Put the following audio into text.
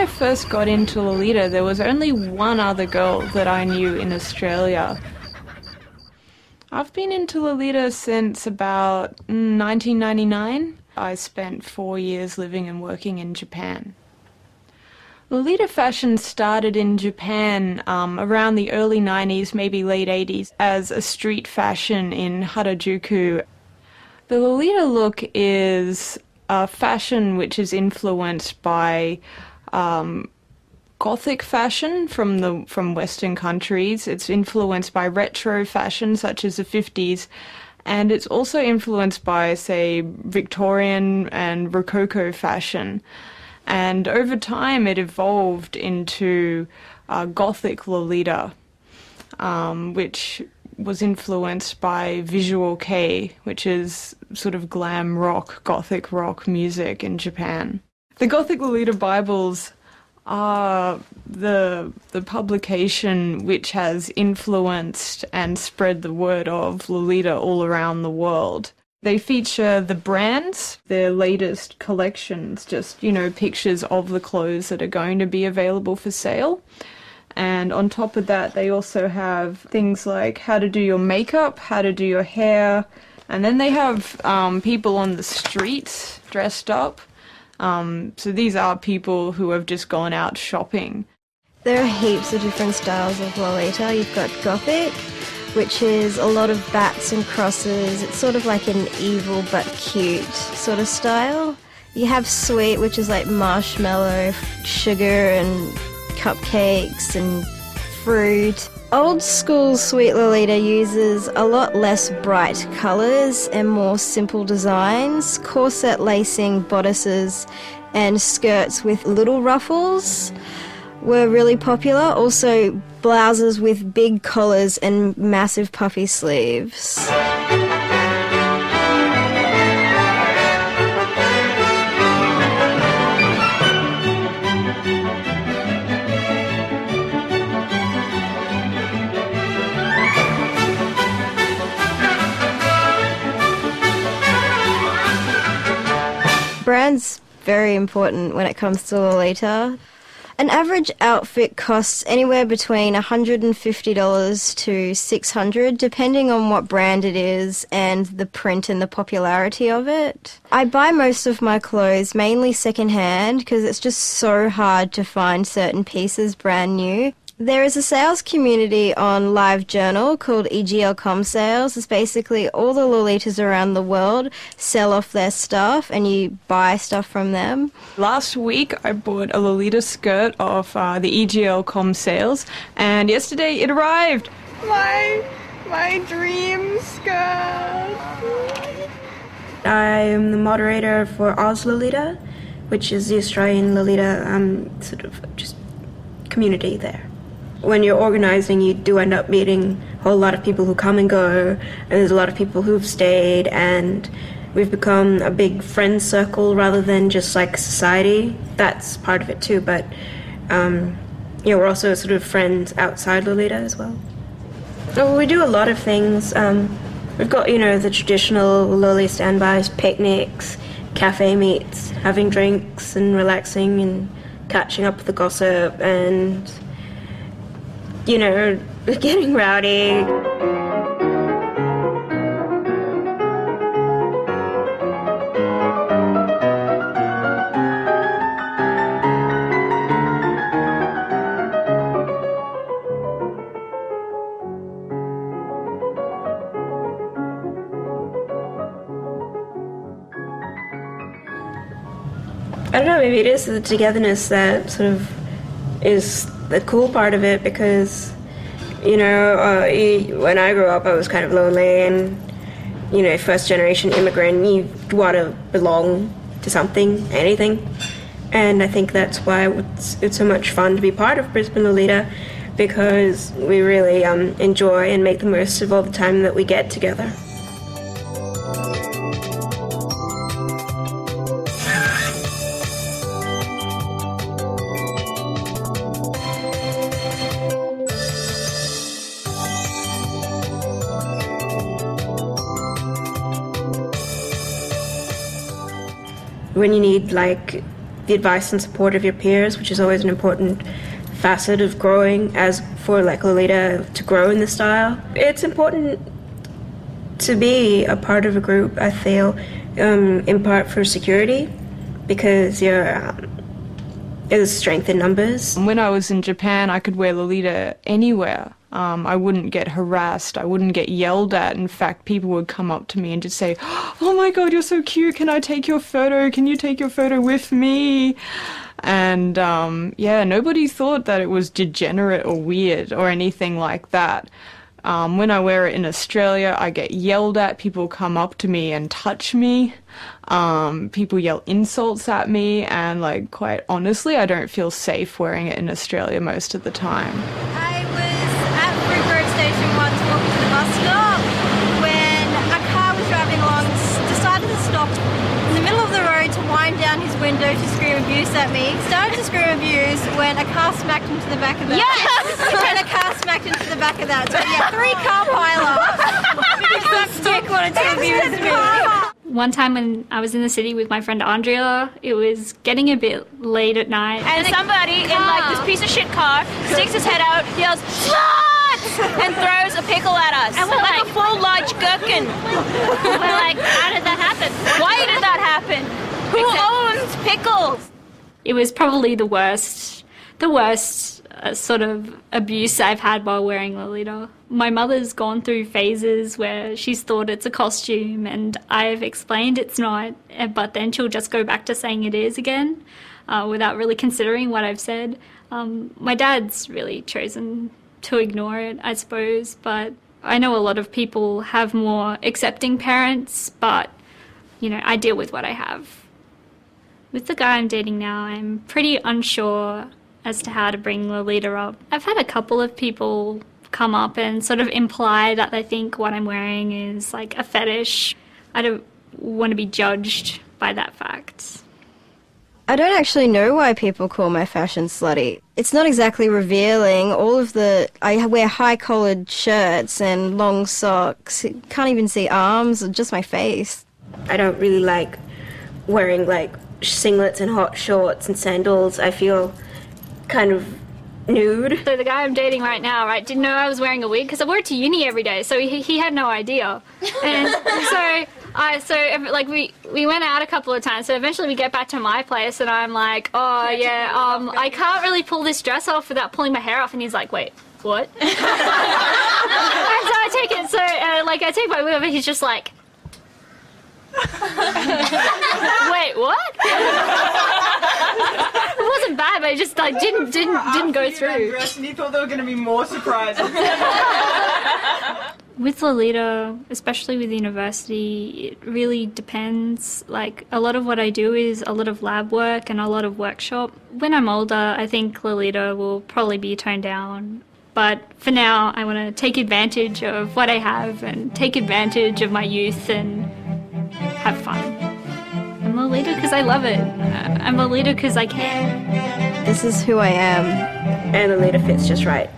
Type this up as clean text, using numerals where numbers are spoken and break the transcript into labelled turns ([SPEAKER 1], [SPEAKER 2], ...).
[SPEAKER 1] I first got into Lolita, there was only one other girl that I knew in Australia. I've been into Lolita since about 1999. I spent 4 years living and working in Japan. Lolita fashion started in Japan around the early 90s, maybe late 80s, as a street fashion in Harajuku. The Lolita look is a fashion which is influenced by Gothic fashion from Western countries. It's influenced by retro fashion such as the 50s, and it's also influenced by, say, Victorian and Rococo fashion. And over time it evolved into Gothic Lolita, which was influenced by visual kei, which is sort of glam rock, Gothic rock music in Japan. The Gothic Lolita Bibles are the publication which has influenced and spread the word of Lolita all around the world. They feature the brands, their latest collections, just, pictures of the clothes that are going to be available for sale. And on top of that, they also have things like how to do your makeup, how to do your hair, and then they have people on the streets dressed up. So these are people who have just gone out shopping.
[SPEAKER 2] There are heaps of different styles of Lolita. You've got Gothic, which is a lot of bats and crosses. It's sort of like an evil but cute sort of style. You have Sweet, which is like marshmallow, sugar and cupcakes and fruit. Old school Sweet Lolita uses a lot less bright colours and more simple designs. Corset lacing bodices and skirts with little ruffles were really popular. Also blouses with big collars and massive puffy sleeves. Brand's very important when it comes to Lolita. An average outfit costs anywhere between $150 to $600, depending on what brand it is and the print and the popularity of it. I buy most of my clothes mainly secondhand because it's just so hard to find certain pieces brand new. There is a sales community on LiveJournal called EGL.com Sales. It's basically all the Lolitas around the world sell off their stuff and you buy stuff from them.
[SPEAKER 1] Last week I bought a Lolita skirt off the EGL.com Sales, and yesterday it arrived. My dream skirt.
[SPEAKER 3] I am the moderator for Oz Lolita, which is the Australian Lolita sort of just community there. When you're organising, you do end up meeting a whole lot of people who come and go, and there's a lot of people who've stayed, and we've become a big friend circle rather than just like society. That's part of it too, but we're also sort of friends outside Lolita as well. Well, we do a lot of things. We've got, the traditional Loli standbys, picnics, cafe meets, having drinks and relaxing and catching up with the gossip and getting rowdy. I don't know, maybe it is the togetherness that sort of is the cool part of it, because when I grew up I was kind of lonely and first generation immigrant, you want to belong to something, anything, and I think that's why it's so much fun to be part of Brisbane Lolita, because we really enjoy and make the most of all the time that we get together. When you need the advice and support of your peers, which is always an important facet of growing as for like Lolita to grow in the style. It's important to be a part of a group, I feel, in part for security, because there's strength in numbers.
[SPEAKER 1] When I was in Japan, I could wear Lolita anywhere. I wouldn't get harassed. I wouldn't get yelled at. In fact, people would come up to me and just say, "Oh my God, you're so cute. Can I take your photo? Can you take your photo with me?" And yeah, nobody thought that it was degenerate or weird or anything like that. When I wear it in Australia, I get yelled at. People come up to me and touch me. People yell insults at me, and like, quite honestly, I don't feel safe wearing it in Australia most of the time.
[SPEAKER 4] I was at Fruit Road Station once walking to the bus stop when a car was driving along, decided to stop in the middle of the road to wind down his window to scream abuse at me. Started to scream abuse when a car smacked into the back of that. Yes! When a car smacked into the back of that. So yeah, 3-car pile-up because some dick wanted to abuse me.
[SPEAKER 5] One time when I was in the city with my friend Andrea, it was getting a bit late at night.
[SPEAKER 6] And somebody in like this piece of shit car sticks his head out, yells, "Slut!" and throws a pickle at us. And we're like a full large gherkin. We're like, how did that happen? Why did that happen? Who owns pickles?
[SPEAKER 5] It was probably the worst sort of abuse I've had while wearing Lolita. My mother's gone through phases where she's thought it's a costume and I've explained it's not, but then she'll just go back to saying it is again without really considering what I've said. My dad's really chosen to ignore it, I suppose, but I know a lot of people have more accepting parents, but, you know, I deal with what I have. With the guy I'm dating now, I'm pretty unsure as to how to bring Lolita up. I've had a couple of people come up and sort of imply that they think what I'm wearing is like a fetish. I don't want to be judged by that fact.
[SPEAKER 2] I don't actually know why people call my fashion slutty. It's not exactly revealing. I wear high-collared shirts and long socks. You can't even see arms or just my face.
[SPEAKER 3] I don't really like wearing like singlets and hot shorts and sandals. I feel kind of nude.
[SPEAKER 5] So the guy I'm dating right now, right, didn't know I was wearing a wig because I wear it to uni every day, so he had no idea. And we went out a couple of times, so eventually we get back to my place and I'm like, oh yeah, I can't really pull this dress off without pulling my hair off, and he's like, wait, what? And so I take it, I take my wig off and he's just like, wait, what? It wasn't bad, but it just like didn't go through.
[SPEAKER 7] And you thought they were going to be more surprised.
[SPEAKER 5] With Lolita, especially with university, it really depends. Like, a lot of what I do is a lot of lab work and a lot of workshop. When I'm older, I think Lolita will probably be toned down. But for now, I want to take advantage of what I have and take advantage of my youth and have fun. I'm Lolita because I love it. I'm Lolita because I care.
[SPEAKER 2] This is who I am.
[SPEAKER 3] And Lolita fits just right.